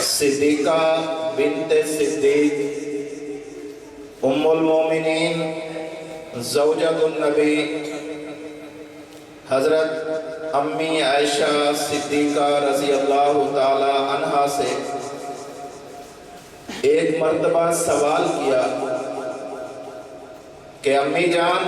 صدیقہ بنت صدیق ام المومنین زوجۃ النبی حضرت امی عائشہ صدیقہ رضی اللہ تعالی عنہا سے ایک مرتبہ سوال کیا کہ امی جان،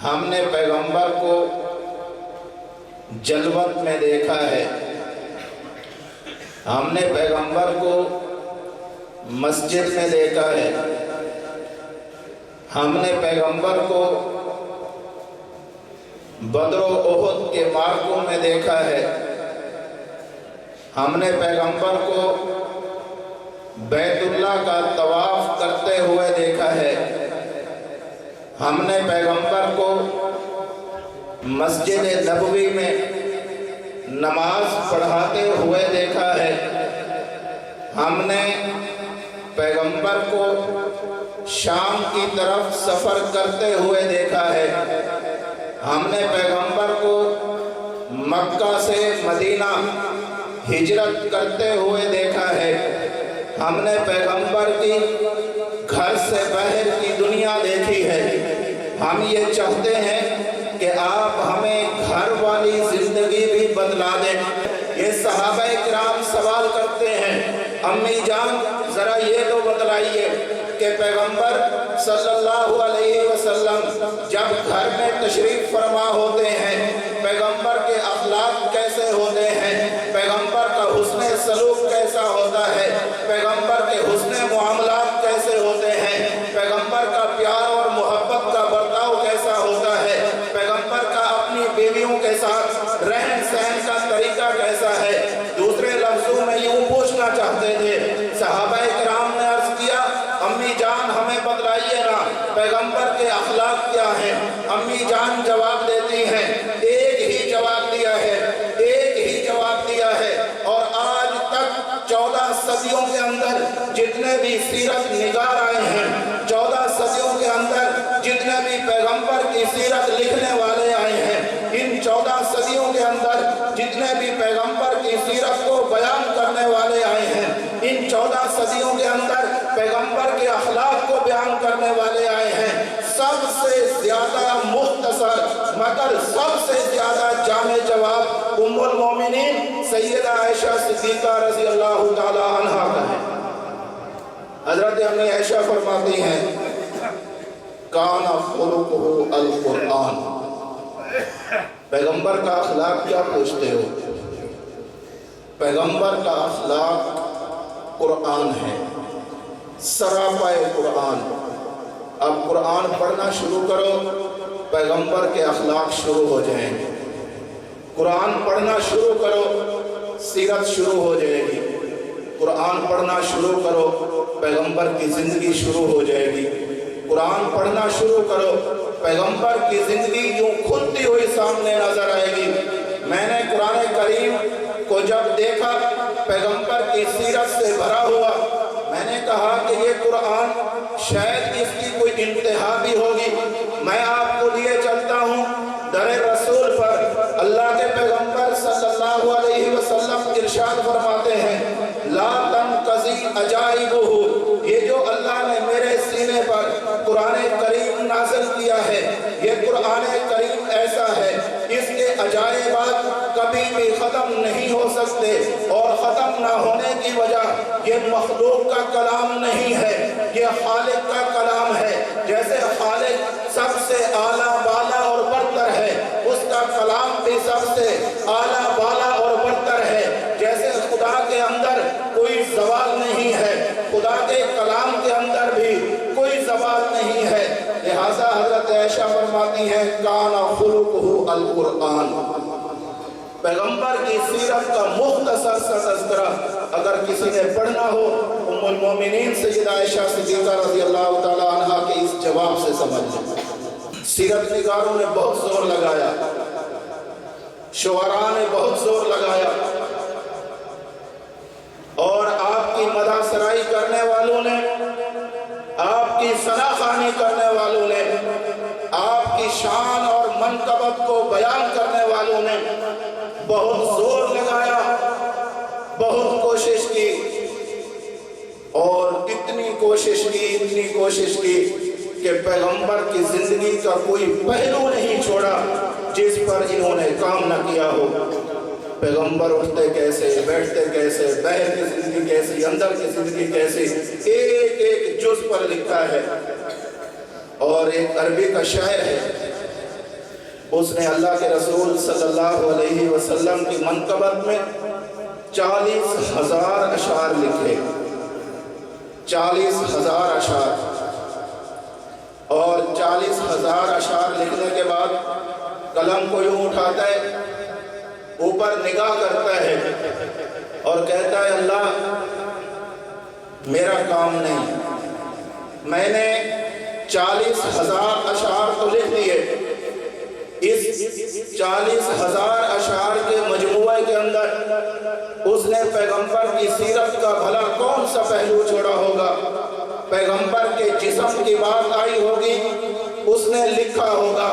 ہم نے پیغمبر کو جلوت میں دیکھا ہے، ہم نے پیغمبر کو مسجد میں دیکھا ہے، ہم نے پیغمبر کو بدر و احد کے معرکوں میں دیکھا ہے، ہم نے پیغمبر کو بیت اللہ کا طواف کرتے ہوئے دیکھا ہے، ہم نے پیغمبر کو مسجد نبوی میں نماز پڑھاتے ہوئے دیکھا ہے، ہم نے پیغمبر کو شام کی طرف سفر کرتے ہوئے دیکھا ہے، ہم نے پیغمبر کو مکہ سے مدینہ ہجرت کرتے ہوئے دیکھا ہے، ہم نے پیغمبر کی گھر سے باہر کی دنیا دیکھی ہے، ہم یہ چاہتے ہیں کہ آپ ہمیں گھر والی زندگی بھی بتلا دیں۔ یہ صحابہ کرام سوال کرتے ہیں، امی جان ذرا یہ تو بتلائیے کہ پیغمبر صلی اللہ علیہ وسلم جب گھر میں تشریف فرما ہوتے ہیں، پیغمبر کے اخلاق کیسے ہوتے ہیں، پیغمبر کا حسن سلوک کیسا ہوتا ہے، پیغمبر کے حسن معاملات کیسے ہوتے ہیں، پیغمبر کا پیار اور محبت کا برتاؤ کیسا ہوتا ہے، پیغمبر کا اپنی بیویوں کے ساتھ رہن سہن کا طریقہ کیسا ہے۔ دوسرے لفظوں میں یوں پوچھنا چاہتے تھے، صحابہ کرام نے عرض کیا امی جان ہمیں بتلائیے نا پیغمبر کے اخلاق کیا ہیں۔ امی جان جواب دیتی ہیں، ایک ہی جواب دیا ہے، ایک ہی جواب دیا ہے، اور آج تک 14 صدیوں کے اندر جتنے بھی سیرت نگار آئے ہیں، 14 صدیوں کے اندر جتنے بھی پیغمبر کی سیرت لکھنے والے آئے ہیں، ان 14 صدیوں کے اندر جتنے بھی پیغمبر کی سیرت کو بیان کرنے والے آئے ہیں، ان 14 صدیوں کے اندر پیغمبر کے اخلاق کو بیان کرنے والے آئے ہیں، سب سے زیادہ مختصر مگر سب سے زیادہ جامع جواب ام المومنین سیدہ عائشہ صدیقہ رضی اللہ تعالی عنہا کا ہے۔ حضرت امی عائشہ فرماتی ہیں، کان خلقہ القرآن، پیغمبر کا اخلاق کیا پوچھتے ہو؟ پیغمبر کا اخلاق قرآن ہے، سراپائے قرآن۔ اب قرآن پڑھنا شروع کرو، پیغمبر کے اخلاق شروع ہو جائیں گے۔ قرآن پڑھنا شروع کرو، سیرت شروع ہو جائے گی۔ قرآن پڑھنا شروع کرو، پیغمبر کی زندگی شروع ہو جائے گی۔ قرآن پڑھنا شروع کرو، پیغمبر کی زندگی یوں کھلتی ہوئی سامنے نظر آئے گی۔ میں نے قرآن کریم کو جب دیکھا پیغمبر کی سیرت سے بھرا ہوا، میں نے کہا کہ یہ قرآن شاید اس کی کوئی انتہا بھی ہوگی۔ میں آپ کو لیے چلتا ہوں در رسول پر، اللہ کے پیغمبر صلی اللہ علیہ وسلم ارشاد فرماتے ہیں، لا تنقضی عجائبہ، یہ جو اللہ نے میرے سینے پر قرآن کریم نازل کیا ہے، یہ قرآن کریم ایسا ہے، اس کے عجائبات کبھی بھی ختم نہیں ہو سکتے، اور ختم نہ ہونے کی وجہ یہ مخلوق کا کلام نہیں ہے، یہ خالق کا کلام ہے۔ جیسے خالق سب سے اعلیٰ بالا اور برتر ہے، اس کا کلام بھی سب سے اعلیٰ بالا اور برتر ہے۔ جیسے خدا کے اندر کوئی زوال نہیں ہے، خدا کے کلام کے اندر بھی کوئی زوال نہیں ہے۔ لہذا حضرت عائشہ فرماتی ہیں، کان خلقہ القرآن، پیغمبر کی سیرت کا مختصر سا تذکرہ اگر کسی نے پڑھنا ہو، ام المومنین سیدہ عائشہ صدیقہ رضی اللہ تعالی عنہا کے اس جواب سے سمجھ لیں۔ سیرت نگاروں نے بہت زور لگایا، شعراء نے بہت زور لگایا، اور آپ کی مدح سرائی کرنے والوں نے، آپ کی ثنا خوانی کرنے والوں نے، آپ کی شان اور منقبت کو بیان کرنے والوں نے بہت زور لگایا، بہت اتنی کوشش کی کہ پیغمبر کی زندگی کا کوئی پہلو نہیں چھوڑا جس پر انہوں نے کام نہ کیا ہو۔ پیغمبر اٹھتے کیسے، بیٹھتے کیسے، باہر کی زندگی کیسی، اندر کی زندگی کیسی، ایک ایک جز پر لکھا ہے۔ اور ایک عربی کا شاعر ہے، اس نے اللہ کے رسول صلی اللہ علیہ وسلم کی منقبت میں 40,000 اشعار لکھے، 40,000 اشعار۔ اور 40,000 اشعار لکھنے کے بعد قلم کو یوں اٹھاتا ہے، اوپر نگاہ کرتا ہے اور کہتا ہے اللہ میرا کام نہیں، میں نے 40,000 اشعار تو لکھ دیے، اس 40,000 اشعار کے مجموعے کے اندر اس نے پیغمبر کی سیرت کا بھلا کون سا پہلو چھوڑا ہوگا؟ پیغمبر کے جسم کی بات آئی ہوگی، اس نے لکھا ہوگا۔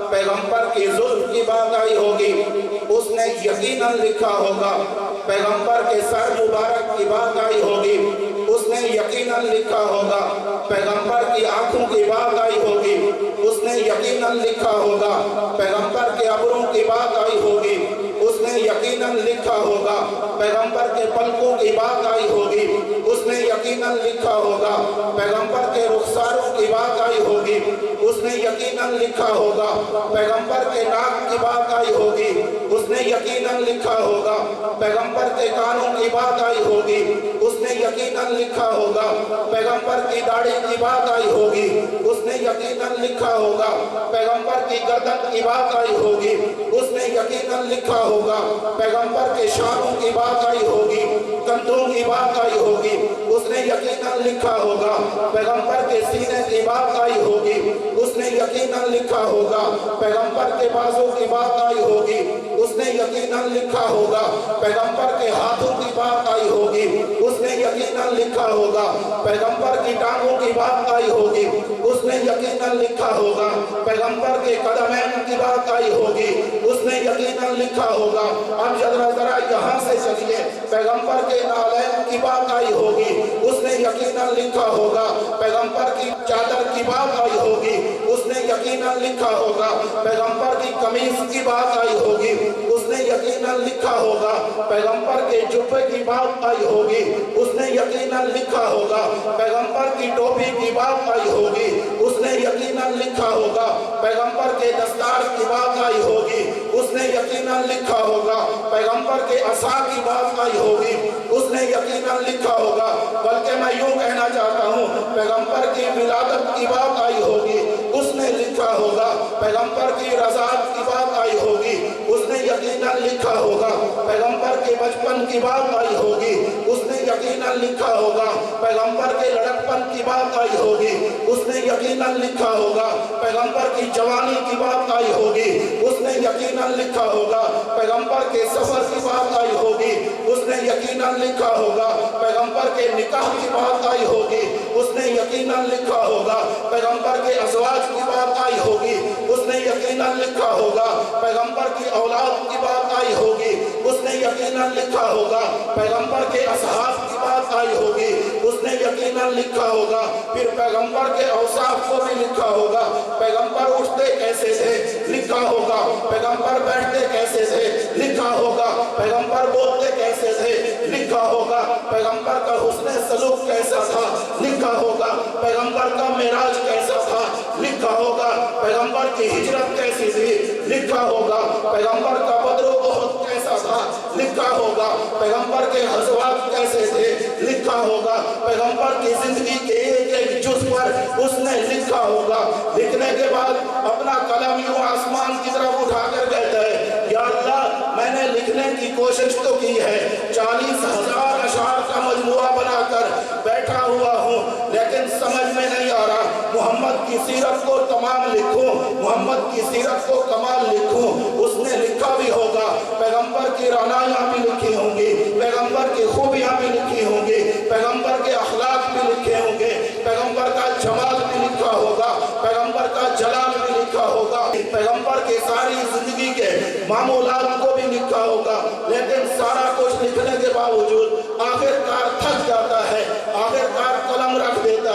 پیغمبر کی زلف کی بات آئی ہوگی، اس نے یقیناً لکھا ہوگا۔ پیغمبر کے سر مبارک کی بات آئی ہوگی، اس نے یقیناً لکھا ہوگا۔ پیغمبر کی آنکھوں کی بات آئی ہوگی، اس نے یقیناً لکھا ہوگا۔ پیغمبر کے ابروں کی بات آئی ہوگی، اس نے یقیناً لکھا ہوگا۔ پیغمبر کے پلکوں کی بات آئی ہوگی، اس نے یقیناً لکھا ہوگا۔ پیغمبر کے رخساروں کی بات آئی ہوگی، اس نے یقیناً لکھا ہوگا۔ پیغمبر کے ناک کی بات آئی ہوگی، اس نے یقیناً لکھا ہوگا۔ پیغمبر کے کانوں کی بات آئی ہوگی، اس نے یقیناً لکھا ہوگا۔ پیغمبر کی داڑھی کی بات آئی ہوگی، اس نے یقیناً لکھا ہوگا۔ پیغمبر کی گردن کی بات آئی ہوگی، اس نے یقیناً لکھا ہوگا۔ پیغمبر کے شانوں کی بات آئی ہوگی، کندھوں کی بات آئی ہوگی، اس نے یقیناً لکھا ہوگا۔ پیغمبر کے سینے کی بات آئی ہوگی، اس نے یقیناً لکھا ہوگا۔ پیغمبر کے بازوں کی بات آئی ہوگی، اس نے یقیناً لکھا ہوگا۔ پیغمبر کے ہاتھوں کی بات آئی ہوگی، اس نے یقیناً لکھا ہوگا۔ پیغمبر کی ٹانگوں کی بات آئی ہوگی، اس نے یقیناً لکھا ہوگا۔ پیغمبر کے قدمین کی بات آئی ہوگی، اس نے یقیناً لکھا ہوگا۔ اب ذرا یہاں سے چلیے، پیغمبر کے نالین کی بات آئی ہوگی، اس نے یقیناً لکھا ہوگا۔ پیغمبر کی چادر کی بات آئی ہوگی، اس نے یقیناً لکھا ہوگا۔ پیغمبر کی قمیص کی بات آئی ہوگی، اس نے یقیناً لکھا ہوگا۔ پیغمبر کے جبے کی بات آئی ہوگی، اس نے یقیناً لکھا ہوگا۔ پیغمبر کی ٹوپی کی بات آئی ہوگی، اس نے یقیناً لکھا ہوگا۔ پیغمبر کے دستار کی بات آئی ہوگی، اس نے یقیناً لکھا ہوگا۔ پیغمبر کے عصا کی بات آئی ہوگی، اس نے یقیناً لکھا ہوگا۔ بلکہ میں یوں کہنا چاہتا ہوں، پیغمبر کی ولادت کی بات آئی ہوگی، اس نے لکھا ہوگا۔ پیغمبر کی رضاعت کی بات آئی ہوگی، اس نے یقیناً لکھا ہوگا۔ پیغمبر کے بچپن کی بات آئی ہوگی، اس نے یقیناً لکھا ہوگا۔ پیغمبر کے لڑکپن کی بات آئی ہوگی، اس نے یقیناً لکھا ہوگا۔ پیغمبر کی جوانی کی بات آئی ہوگی، اس نے یقیناً لکھا ہوگا۔ پیغمبر کے سفر کی بات آئی ہوگی، اس نے یقیناً لکھا ہوگا۔ پیغمبر کے نکاح کی بات آئی ہوگی، اس نے یقیناً لکھا ہوگا۔ پیغمبر کے ازواج کی بات آئی ہوگی، اس نے یقیناً لکھا ہوگا۔ پیغمبر کی اولاد کی بات آئی ہوگی، اس نے یقیناً لکھا ہوگا۔ پیغمبر کے اصحاب کی بات آئی ہوگی، اس نے یقیناً لکھا ہوگا۔ پھر پیغمبر کے اوصاف کو بھی لکھا ہوگا۔ پیغمبر اٹھتے کیسے تھے لکھا ہوگا۔ پیغمبر بیٹھتے کیسے تھے لکھا ہوگا۔ پیغمبر بولتے کیسے تھے لکھا ہوگا۔ پیغمبر کا حسن سلوک کیسا تھا لکھا ہوگا۔ پیغمبر کا معراج کیسا تھا لکھا ہوگا۔ پیغمبر کی ہجرت کیسی تھی لکھا ہوگا۔ پیغمبر کا بدر و احد کیسا تھا لکھا ہوگا۔ پیغمبر کے غزوات کیسے تھے لکھا ہوگا۔ پیغمبر کی زندگی کے ایک ایک جز پر اس نے لکھا ہوگا۔ لکھنے کے بعد اپنا قلم یوں آسمان کی طرف اٹھا کر کہتا ہے، یا اللہ میں نے لکھنے کی کوشش تو کی ہے، 40,000 اشعار کا مجموعہ بنا کر بیٹھا ہوا ہوں، لیکن سمجھ میں نہیں آ رہا محمد کی سیرت کو تمام لکھوں، محمد کی سیرت کو کمال لکھوں۔ اس نے لکھا بھی ہوگا، پیغمبر کی رعنائیاں بھی لکھی ہوں گی، پیغمبر کی خوبیاں بھی لکھی ہوں گی، پیغمبر کے اخلاق بھی لکھے ہوں گے، پیغمبر کا جمال بھی لکھا ہوگا، پیغمبر کا جلال بھی لکھا ہوگا، پیغمبر کے ساری زندگی کے معمولات کو بھی لکھا ہوگا۔ لیکن سارا کچھ لکھنے کے باوجود آخر کار تھک جاتا ہے، آخر کار قلم رکھ دیتا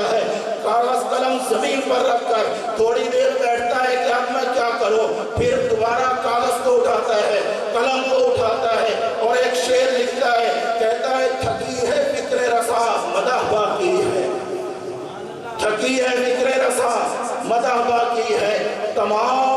پر رکھ کر تھوڑی دیر بیٹھتا ہے کہ اب میں کیا کروں، پھر دوبارہ کاغذ کو اٹھاتا ہے، قلم کو اٹھاتا ہے اور ایک شعر لکھتا ہے، کہتا ہے تھکی ہے فکر رسا مدح باقی ہے، تھکی ہے فکر رسا مدح باقی ہے، تمام